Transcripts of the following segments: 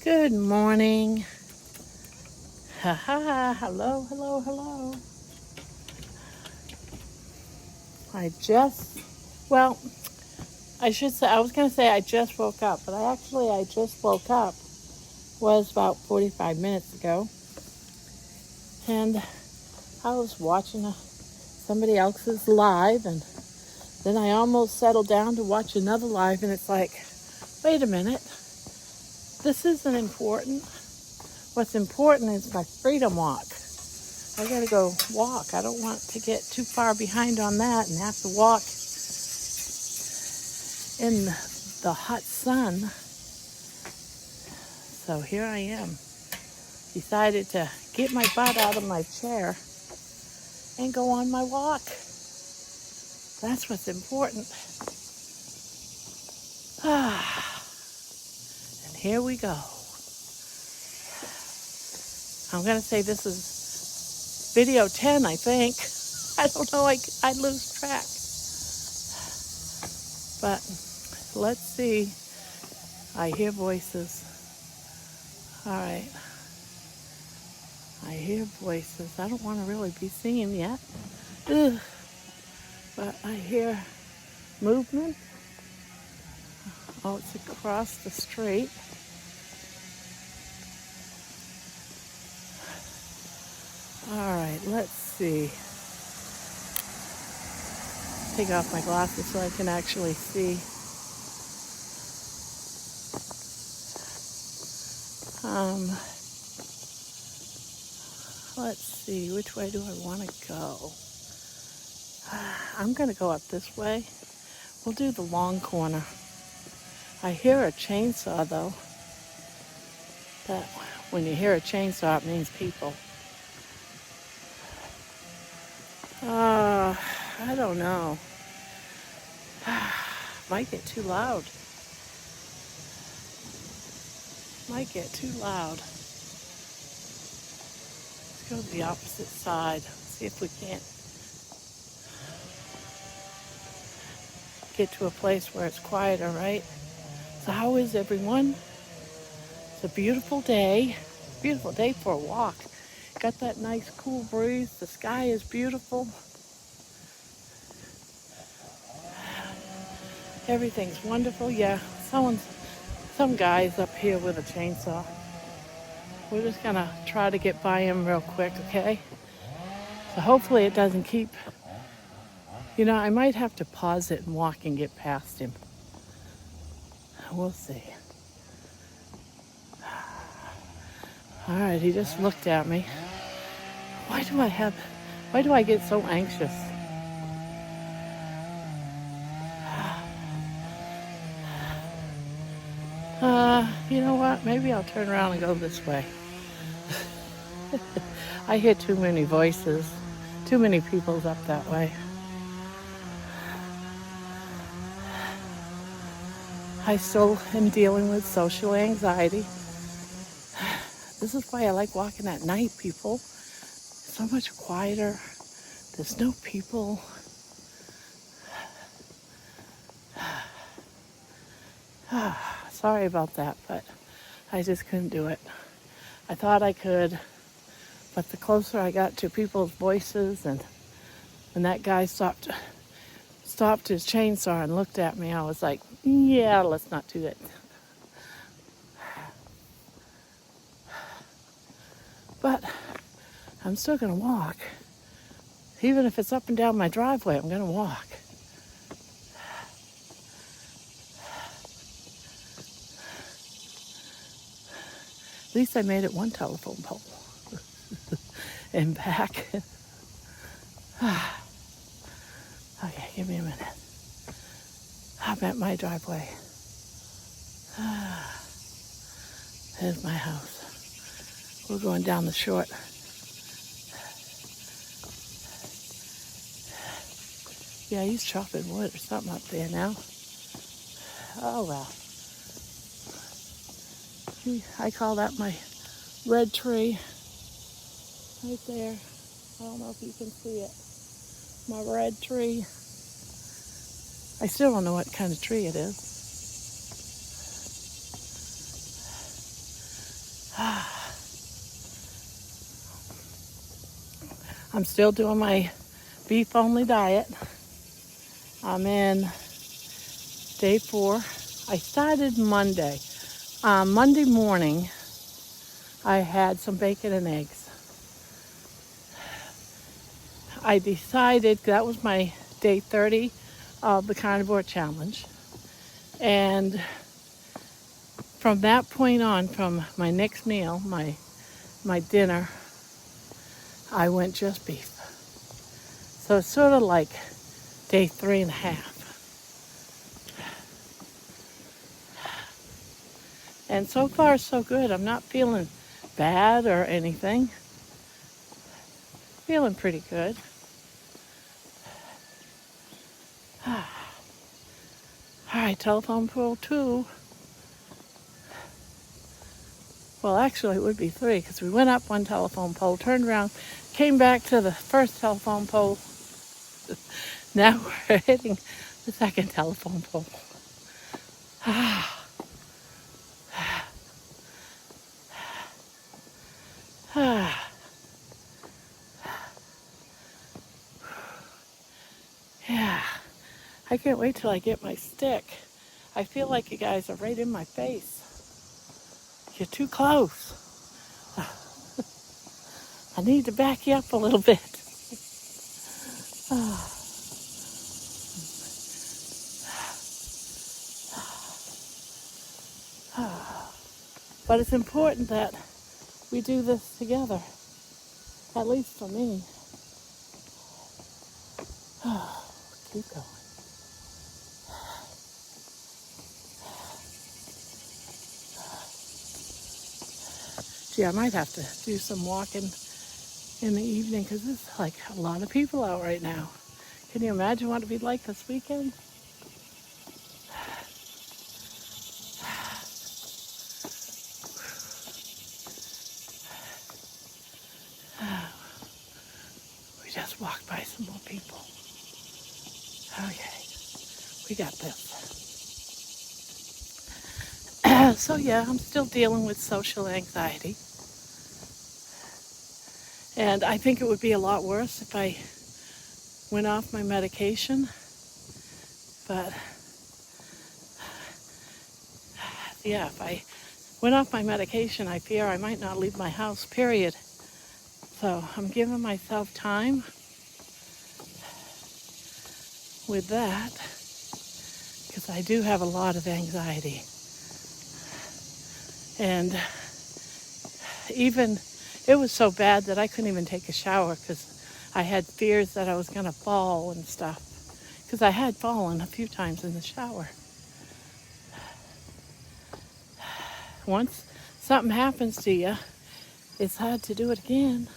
Good morning. Haha, hello, hello, hello. Well, I should say, I was going to say I just woke up, but I just woke up. Was about 45 minutes ago. And I was watching somebody else's live, and then I almost settled down to watch another live, and it's like, wait a minute, this isn't important. What's important is my freedom walk. I gotta go walk. I don't want to get too far behind on that and have to walk in the hot sun. So here I am. Decided to get my butt out of my chair and go on my walk. That's what's important. And here we go. I'm gonna say this is video 10, I think. I don't know, I lose track. But let's see. I hear voices. All right. I hear voices. I don't want to really be seen yet. Ugh. But I hear movement. Oh, it's across the street. All right, let's see. Take off my glasses so I can actually see. Let's see, which way do I want to go? I'm going to go up this way. We'll do the long corner. I hear a chainsaw, though. But when you hear a chainsaw, it means people. I don't know. Might get too loud. Let's go to the opposite side. See if we can't get to a place where it's quieter, right? So how is everyone? It's a beautiful day. Beautiful day for a walk. Got that nice cool breeze. The sky is beautiful. Everything's wonderful. Yeah, some guy's up here with a chainsaw. We're just gonna try to get by him real quick, okay? So hopefully it doesn't keep, I might have to pause it and walk and get past him. We'll see. All right, he just looked at me. Why do I get so anxious? You know what? Maybe I'll turn around and go this way. I hear too many voices. Too many people's up that way. I still am dealing with social anxiety. This is why I like walking at night, people. It's so much quieter. There's no people. Sorry about that, but I just couldn't do it. I thought I could, but the closer I got to people's voices, and when that guy stopped his chainsaw and looked at me, I was like, yeah, let's not do that. But I'm still gonna walk. Even if it's up and down my driveway, I'm gonna walk. At least I made it one telephone pole and back. Okay, give me a minute. I'm at my driveway. There's my house. We're going down the short. Yeah, he's chopping wood or something up there now. Oh well. I call that my red tree. Right there. I don't know if you can see it. My red tree. I still don't know what kind of tree it is. I'm still doing my beef-only diet. I'm in day 4. I started Monday. Monday morning, I had some bacon and eggs. I decided that was my day 30 of the Carnivore Challenge. And from that point on, from my next meal, my dinner, I went just beef. So it's sort of like day 3.5. And so far, so good. I'm not feeling bad or anything. Feeling pretty good. All right, telephone pole 2. Well, actually, it would be 3 because we went up one telephone pole, turned around, came back to the first telephone pole. Now we're hitting the second telephone pole. Yeah, I can't wait till I get my stick. I feel like you guys are right in my face. You're too close. I need to back you up a little bit. But it's important that we do this together, at least for me. Keep going. Gee, I might have to do some walking in the evening because there's like a lot of people out right now. Can you imagine what it'd be like this weekend? We just walked by some more people. Okay, we got this. So yeah, I'm still dealing with social anxiety. And I think it would be a lot worse if I went off my medication. But yeah, if I went off my medication, I fear I might not leave my house, period. So I'm giving myself time with that because I do have a lot of anxiety. And even, it was so bad that I couldn't even take a shower because I had fears that I was going to fall and stuff. Because I had fallen a few times in the shower. Once something happens to you, it's hard to do it again.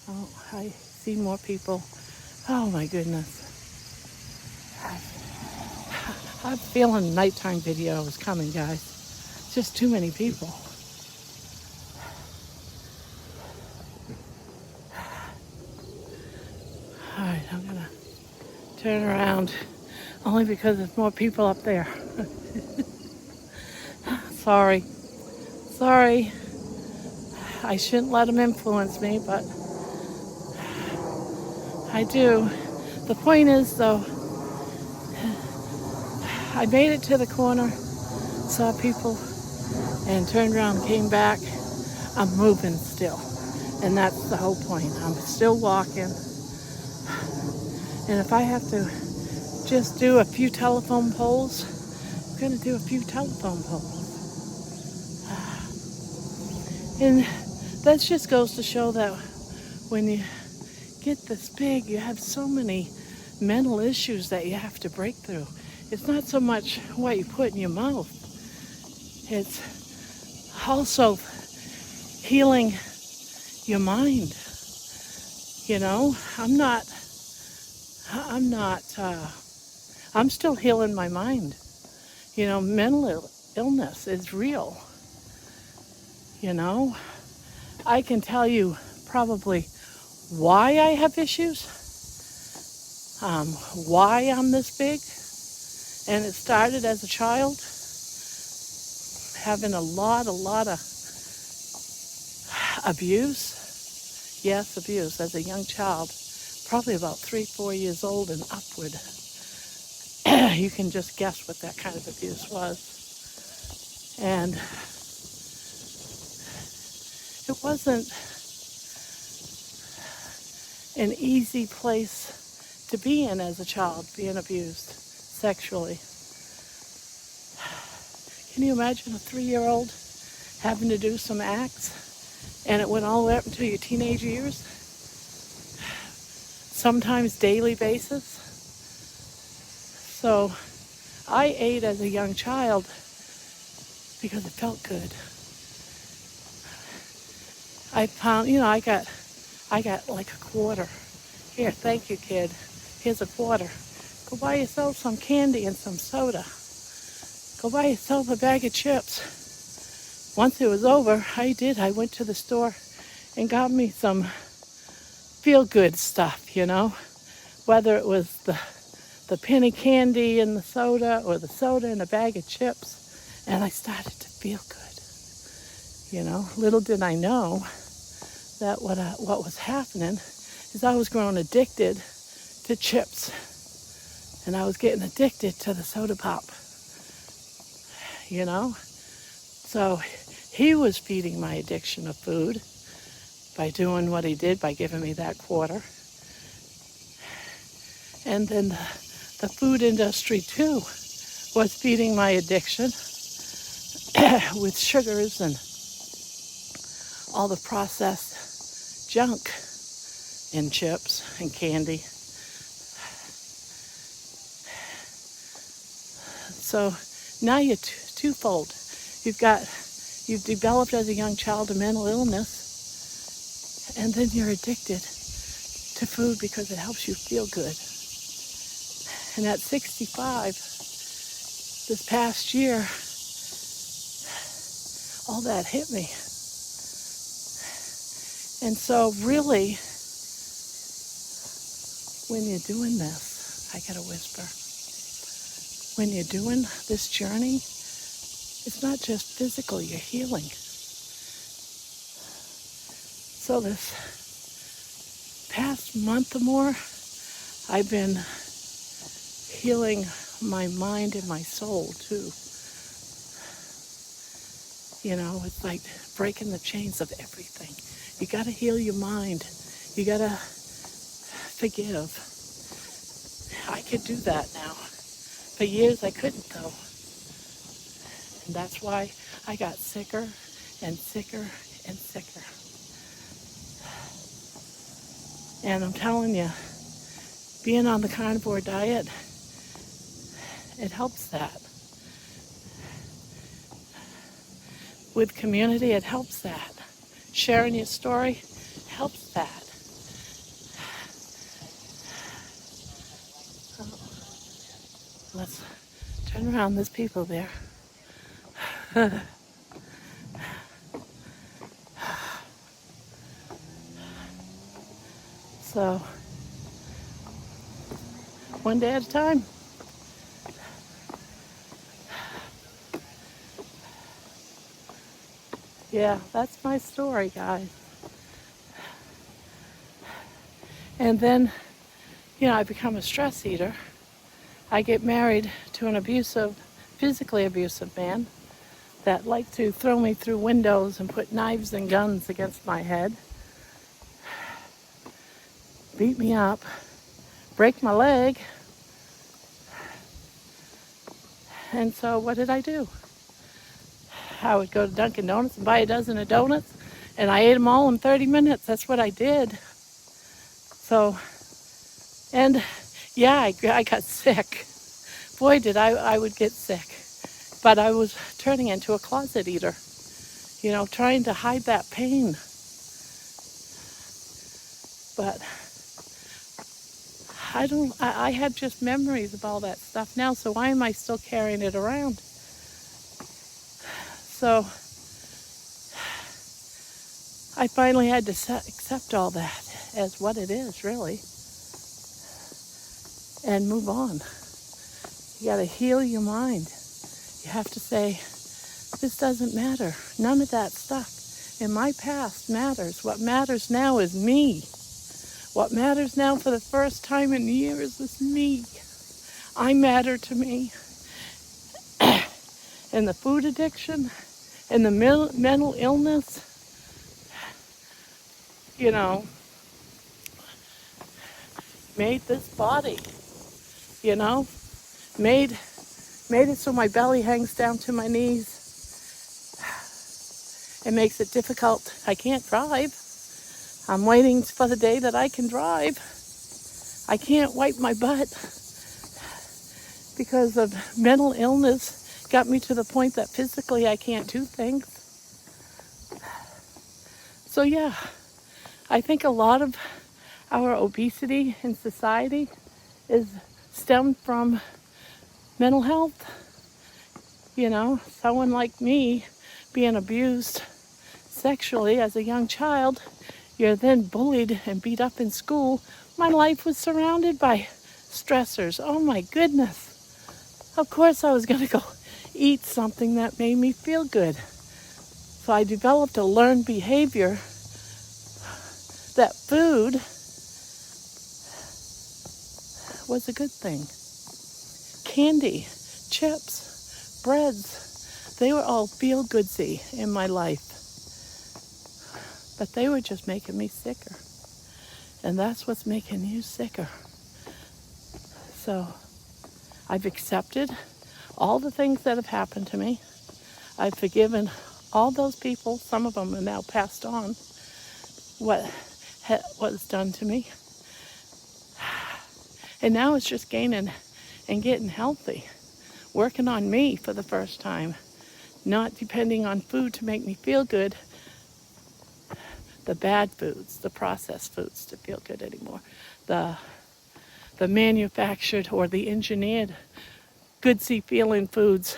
Oh, I see more people. Oh my goodness. I'm feeling nighttime video is coming, guys. Just too many people. All right, I'm gonna turn around only because there's more people up there. Sorry. I shouldn't let them influence me, but I do. The point is, though, I made it to the corner, saw people, and turned around, came back. I'm moving still, and that's the whole point. I'm still walking, and if I have to just do a few telephone poles, I'm going to do a few telephone poles. And that just goes to show that when you get this big, you have so many mental issues that you have to break through. It's not so much what you put in your mouth. It's also healing your mind. You know, I'm still healing my mind. You know, mental illness is real. You know, I can tell you probably why I have issues, why I'm this big. And it started as a child, having a lot of abuse, Yes, abuse as a young child, probably about 3, 4 years old and upward. You can just guess what that kind of abuse was. And it wasn't an easy place to be in as a child, being abused sexually. Can you imagine a 3-year-old having to do some acts, and it went all the way up until your teenage years? Sometimes daily basis. So I ate as a young child because it felt good. I found, I got like a quarter. Here, thank you, kid. Here's a quarter. Go buy yourself some candy and some soda. Go buy yourself a bag of chips. Once it was over, I went to the store and got me some feel-good stuff, whether it was the penny candy and the soda or the soda and a bag of chips, and I started to feel good. Little did I know that what was happening is I was growing addicted to chips, and I was getting addicted to the soda pop. So he was feeding my addiction of food by doing what he did, by giving me that quarter. And then the food industry too was feeding my addiction with sugars and all the processed junk in chips and candy. So now you're twofold. You've developed as a young child a mental illness, and then you're addicted to food because it helps you feel good. And at 65, this past year, all that hit me. And so really, when you're doing this, I gotta whisper, when you're doing this journey, it's not just physical, you're healing. So this past month or more, I've been healing my mind and my soul too. It's like breaking the chains of everything. You gotta heal your mind. You gotta forgive. I could do that now. For years I couldn't though. And that's why I got sicker and sicker and sicker. And I'm telling you, being on the carnivore diet, it helps that. With community, it helps that. Sharing your story helps that. Let's turn around. There's people there. So, one day at a time. Yeah, that's my story, guys. And then, I become a stress eater. I get married to an physically abusive man that liked to throw me through windows and put knives and guns against my head, beat me up, break my leg. And so what did I do? I would go to Dunkin' Donuts and buy a dozen of donuts, and I ate them all in 30 minutes. That's what I did. So, and yeah, I got sick. Boy, did I would get sick. But I was turning into a closet eater, trying to hide that pain. But I have just memories of all that stuff now, so why am I still carrying it around? So I finally had to accept all that as what it is, really, and move on. You got to heal your mind. You have to say, this doesn't matter. None of that stuff in my past matters. What matters now is me. What matters now for the first time in years is me. I matter to me. And the food addiction and the mental illness, you know, made this body, you know, made it so my belly hangs down to my knees. It makes it difficult. I can't drive. I'm waiting for the day that I can drive. I can't wipe my butt because of mental illness got me to the point that physically I can't do things. So yeah, I think a lot of our obesity in society is stemmed from mental health. You know, someone like me being abused sexually as a young child, you're then bullied and beat up in school. My life was surrounded by stressors. Oh my goodness. Of course I was going to go eat something that made me feel good. So I developed a learned behavior that food was a good thing. Candy, chips, breads, they were all feel-goodsy in my life. But they were just making me sicker. And that's what's making you sicker. So I've accepted all the things that have happened to me. I've forgiven all those people. Some of them are now passed on. What was done to me. And now it's just gaining and getting healthy. Working on me for the first time. Not depending on food to make me feel good. The bad foods, the processed foods to feel good anymore. The manufactured or the engineered goodsy feeling foods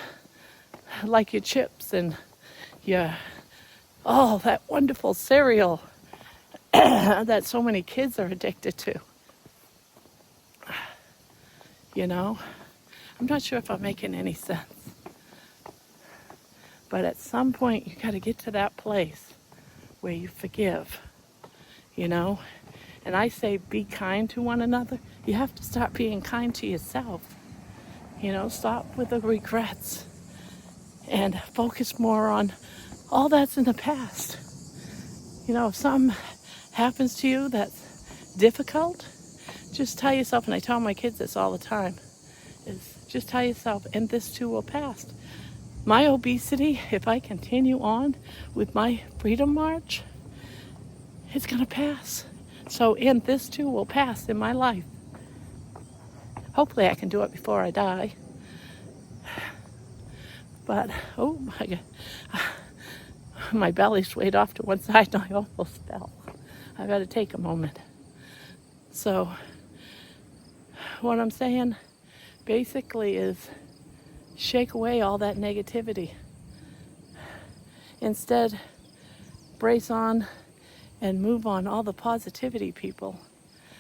like your chips and your, that wonderful cereal that so many kids are addicted to. You know, I'm not sure if I'm making any sense. But at some point you got to get to that place where you forgive, you know. And I say be kind to one another. You have to start being kind to yourself. You know, stop with the regrets and focus more on all that's in the past. You know, if something happens to you that's difficult, just tell yourself, and I tell my kids this all the time, is just tell yourself, and this too will pass. My obesity, if I continue on with my freedom march, it's going to pass. So, and this too will pass in my life. Hopefully I can do it before I die. But, oh my God, my belly swayed off to one side and I almost fell. I got to take a moment. So, what I'm saying basically is shake away all that negativity. Instead, brace on and move on all the positivity, people.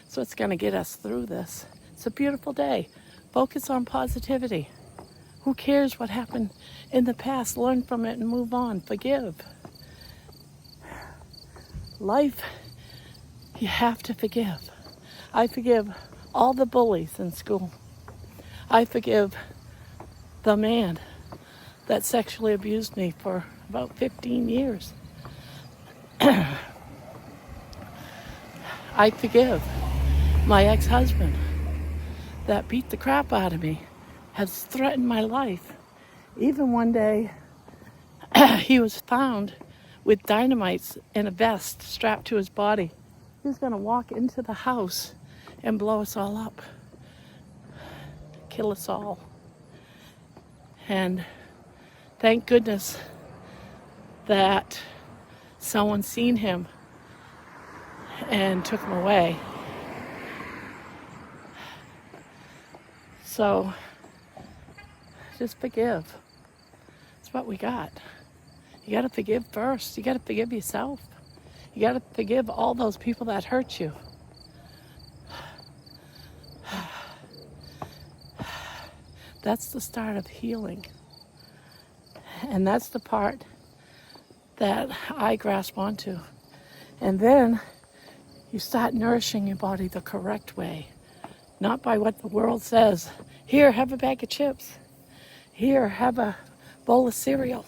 So it's going to get us through this. It's a beautiful day. Focus on positivity. Who cares what happened in the past? Learn from it and move on. Forgive. Life, you have to forgive. I forgive all the bullies in school. I forgive the man that sexually abused me for about 15 years. I forgive my ex-husband that beat the crap out of me, has threatened my life. Even one day, he was found with dynamites and a vest strapped to his body. He was going to walk into the house and blow us all up, kill us all. And thank goodness that someone seen him and took him away. So just forgive. It's what we got. You got to forgive first. You got to forgive yourself. You got to forgive all those people that hurt you. That's the start of healing. And that's the part that I grasp onto. And then you start nourishing your body the correct way, not by what the world says. Here, have a bag of chips. Here, have a bowl of cereal.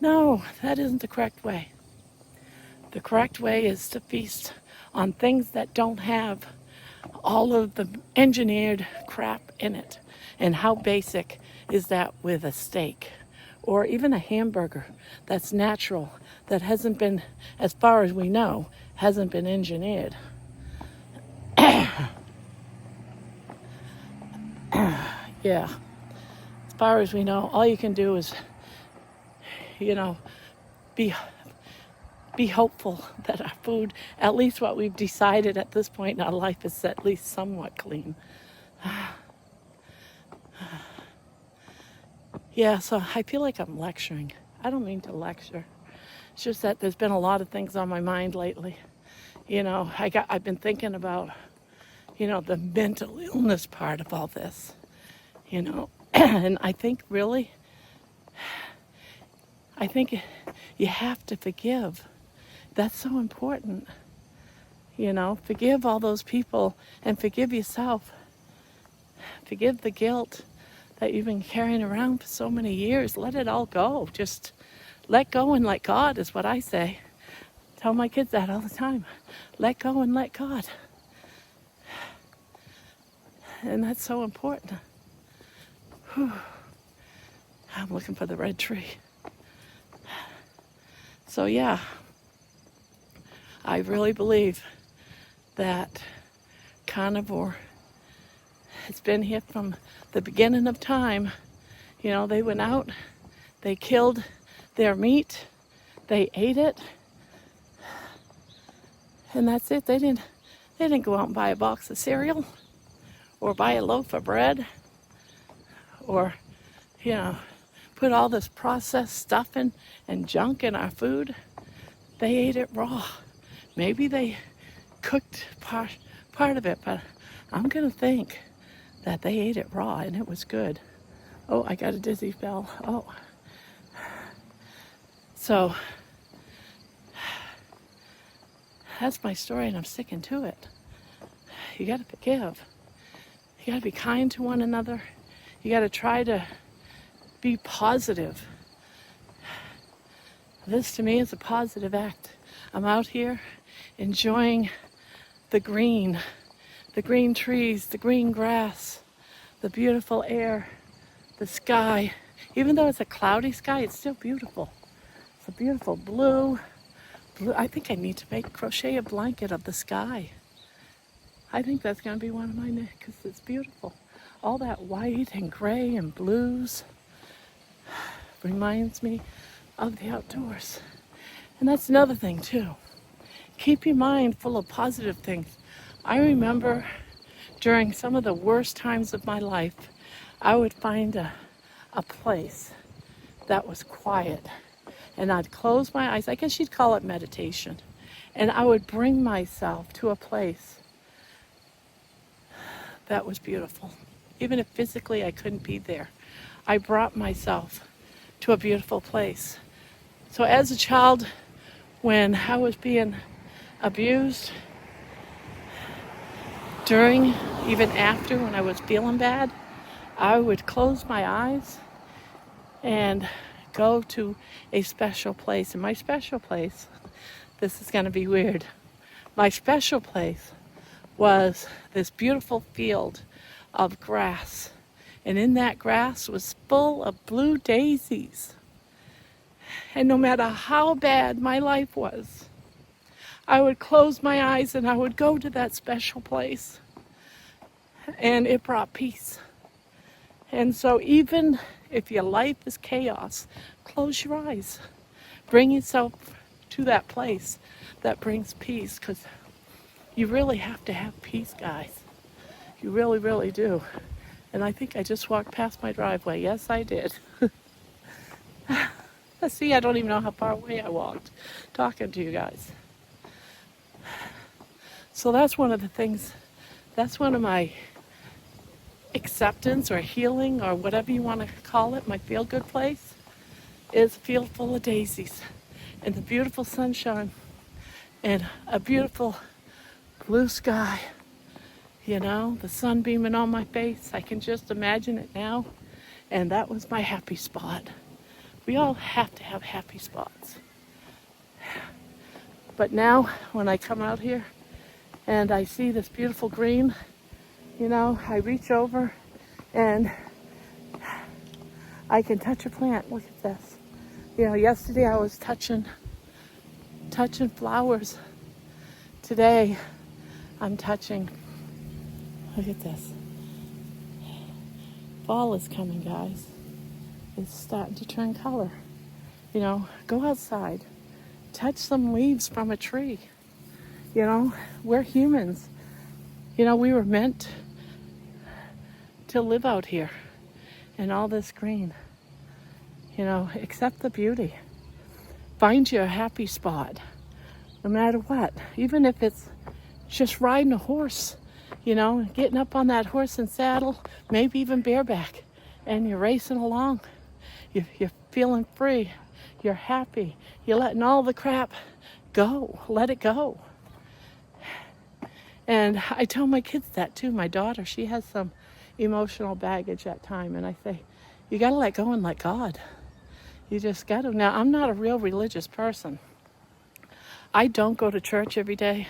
No, that isn't the correct way. The correct way is to feast on things that don't have all of the engineered crap in it. And how basic is that with a steak or even a hamburger that's natural, that hasn't been, as far as we know, hasn't been engineered. Yeah, as far as we know, all you can do is, be hopeful that our food, at least what we've decided at this point in our life, is at least somewhat clean. Yeah, so I feel like I'm lecturing. I don't mean to lecture. It's just that there's been a lot of things on my mind lately. I've been thinking about, the mental illness part of all this, and I think you have to forgive. That's so important. Forgive all those people and forgive yourself. Forgive the guilt that you've been carrying around for so many years. Let it all go. Just let go and let God is what I say. Tell my kids that all the time. Let go and let God. And that's so important. Whew. I'm looking for the red tree. So yeah, I really believe that carnivore has been here from the beginning of time. They went out, they killed their meat, they ate it, and that's it. They didn't go out and buy a box of cereal or buy a loaf of bread or, put all this processed stuffing and junk in our food. They ate it raw. Maybe they cooked part of it, but I'm going to think that they ate it raw and it was good. Oh, I got a dizzy spell. Oh. So that's my story, and I'm sticking to it. You got to forgive. You got to be kind to one another. You got to try to be positive. This to me is a positive act. I'm out here enjoying the green trees, the green grass, the beautiful air, the sky. Even though it's a cloudy sky, it's still beautiful. It's a beautiful blue. I think I need to crochet a blanket of the sky. I think that's going to be one of my next, because it's beautiful. All that white and gray and blues reminds me of the outdoors. And that's another thing too. Keep your mind full of positive things. I remember during some of the worst times of my life, I would find a place that was quiet, and I'd close my eyes. I guess you'd call it meditation. And I would bring myself to a place that was beautiful. Even if physically I couldn't be there, I brought myself to a beautiful place. So as a child, when I was being abused, during, even after, when I was feeling bad, I would close my eyes and go to a special place. And my special place, this is going to be weird, my special place was this beautiful field of grass. And in that grass was full of blue daisies. And no matter how bad my life was, I would close my eyes and I would go to that special place. And it brought peace. And so even if your life is chaos, close your eyes. Bring yourself to that place that brings peace, because you really have to have peace, guys. You really, really do. And I think I just walked past my driveway. Yes, I did. See, I don't even know how far away I walked talking to you guys. So that's one of the things, that's one of my acceptance or healing or whatever you want to call it, my feel-good place, is a field full of daisies. and the beautiful sunshine and a beautiful blue sky. You know, the sun beaming on my face. I can just imagine it now. And that was my happy spot. We all have to have happy spots. But now, when I come out here and I see this beautiful green, you know, I reach over and I can touch a plant. Look at this. You know, yesterday I was touching flowers. Today, I'm touching. Look at this. Fall is coming, guys. It's starting to turn color. You know, go outside. Touch some leaves from a tree. You know, we're humans. You know, we were meant to live out here in all this green. You know, accept the beauty. Find your happy spot, no matter what. Even if it's just riding a horse, you know, getting up on that horse and saddle, maybe even bareback, and you're racing along. You're feeling free. You're happy. You're letting all the crap go. Let it go. And I tell my kids that too. My daughter, she has some emotional baggage at time, and I say, you got to let go and let God. You just got to. Now, I'm not a real religious person. I don't go to church every day.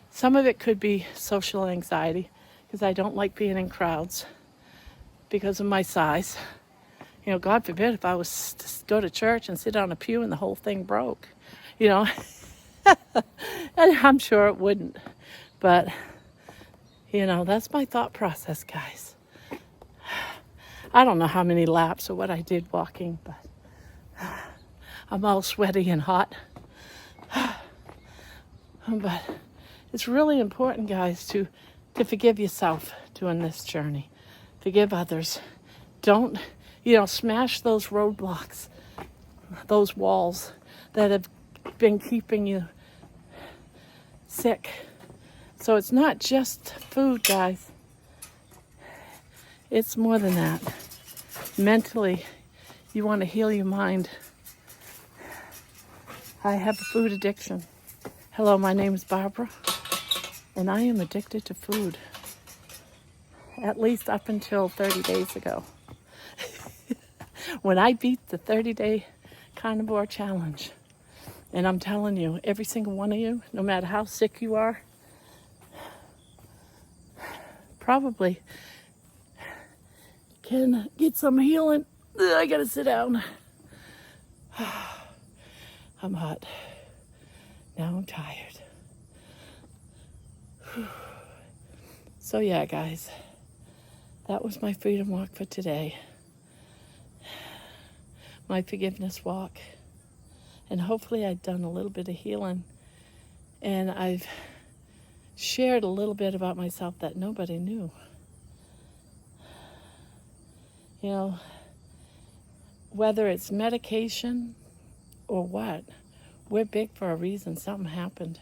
Some of it could be social anxiety, because I don't like being in crowds because of my size. You know, God forbid if I was to go to church and sit on a pew and the whole thing broke, you know. And I'm sure it wouldn't. But, you know, that's my thought process, guys. I don't know how many laps or what I did walking, but I'm all sweaty and hot. But it's really important, guys, to forgive yourself during this journey. Forgive others. Don't, you know, smash those roadblocks, those walls that have been keeping you sick. So it's not just food, guys. It's more than that. Mentally, you want to heal your mind. I have a food addiction. Hello, my name is Barbara, and I am addicted to food. At least up until 30 days ago. When I beat the 30-day Carnivore Challenge, and I'm telling you, every single one of you, no matter how sick you are, probably can get some healing. I gotta sit down. I'm hot. Now I'm tired. So yeah, guys, that was my freedom walk for today. My forgiveness walk. And hopefully I've done a little bit of healing. And I've shared a little bit about myself that nobody knew. You know, whether it's medication or what, we're big for a reason. Something happened.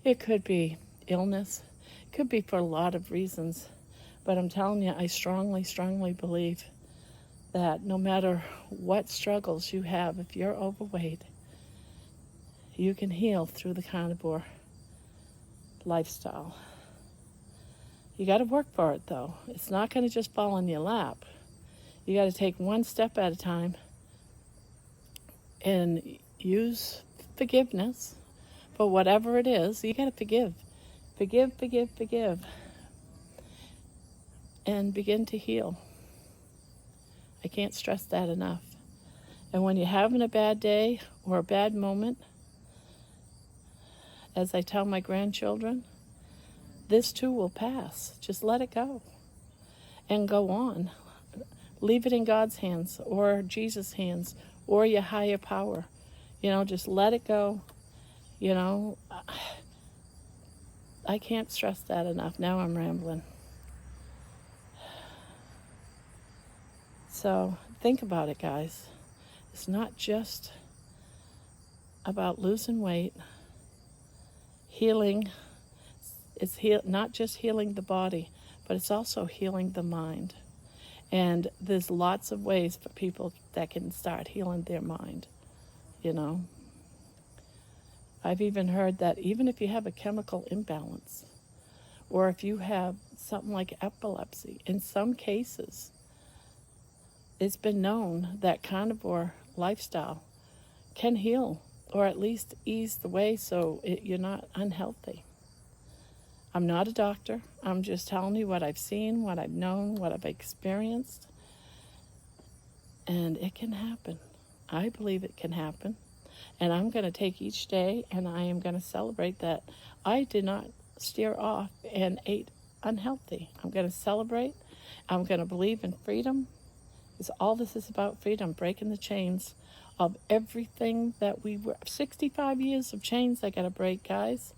It could be illness. It could be for a lot of reasons. But I'm telling you, I strongly, strongly believe that no matter what struggles you have, if you're overweight, you can heal through the carnivore lifestyle. You got to work for it, though. It's not going to just fall in your lap. You got to take one step at a time and use forgiveness for whatever it is. You got to forgive. Forgive, forgive, forgive. And begin to heal. I can't stress that enough. And when you're having a bad day or a bad moment, as I tell my grandchildren, this too will pass. Just let it go and go on. Leave it in God's hands or Jesus' hands or your higher power. You know, just let it go. You know, I can't stress that enough. Now I'm rambling. So think about it, guys. It's not just about losing weight, healing. It's not just healing the body, but it's also healing the mind. And there's lots of ways for people that can start healing their mind, you know. I've even heard that even if you have a chemical imbalance, or if you have something like epilepsy, in some cases, it's been known that carnivore lifestyle can heal, or at least ease the way so you're not unhealthy. I'm not a doctor. I'm just telling you what I've seen, what I've known, what I've experienced. And it can happen. I believe it can happen. And I'm going to take each day and I am going to celebrate that I did not steer off and ate unhealthy. I'm going to celebrate. I'm going to believe in freedom. Because all this is about freedom, breaking the chains of everything that we were. 65 years of chains I got to break, guys.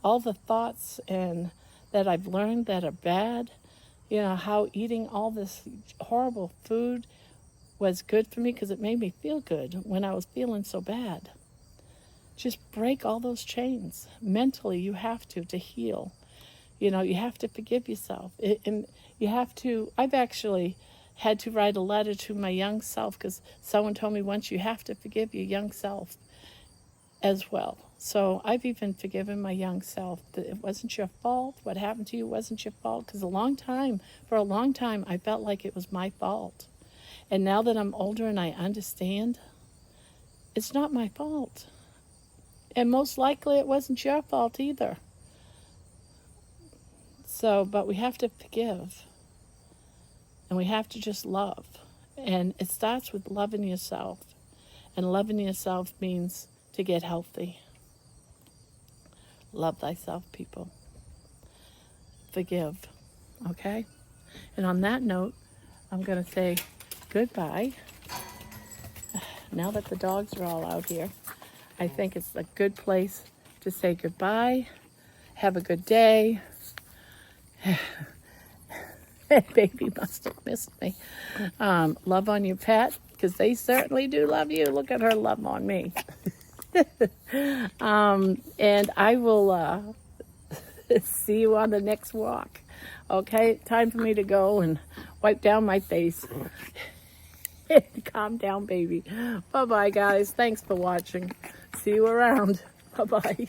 All the thoughts and that I've learned that are bad, how eating all this horrible food was good for me because it made me feel good when I was feeling so bad. Just break all those chains. Mentally, you have to heal. You have to forgive yourself. And you have to, I've actually had to write a letter to my young self because someone told me once you have to forgive your young self as well. So I've even forgiven my young self that it wasn't your fault. What happened to you wasn't your fault. Because for a long time, I felt like it was my fault. And now that I'm older and I understand, it's not my fault. And most likely it wasn't your fault either. So, but we have to forgive. And we have to just love. And it starts with loving yourself. And loving yourself means to get healthy. Love thyself, people. Forgive. Okay? And on that note, I'm going to say goodbye. Now that the dogs are all out here, I think it's a good place to say goodbye. Have a good day. Baby must have missed me. Love on your pet, because they certainly do love you. Look at her love on me. And I will see you on the next walk. Okay, time for me to go and wipe down my face. Calm down, baby. Bye-bye, guys. Thanks for watching. See you around. Bye-bye.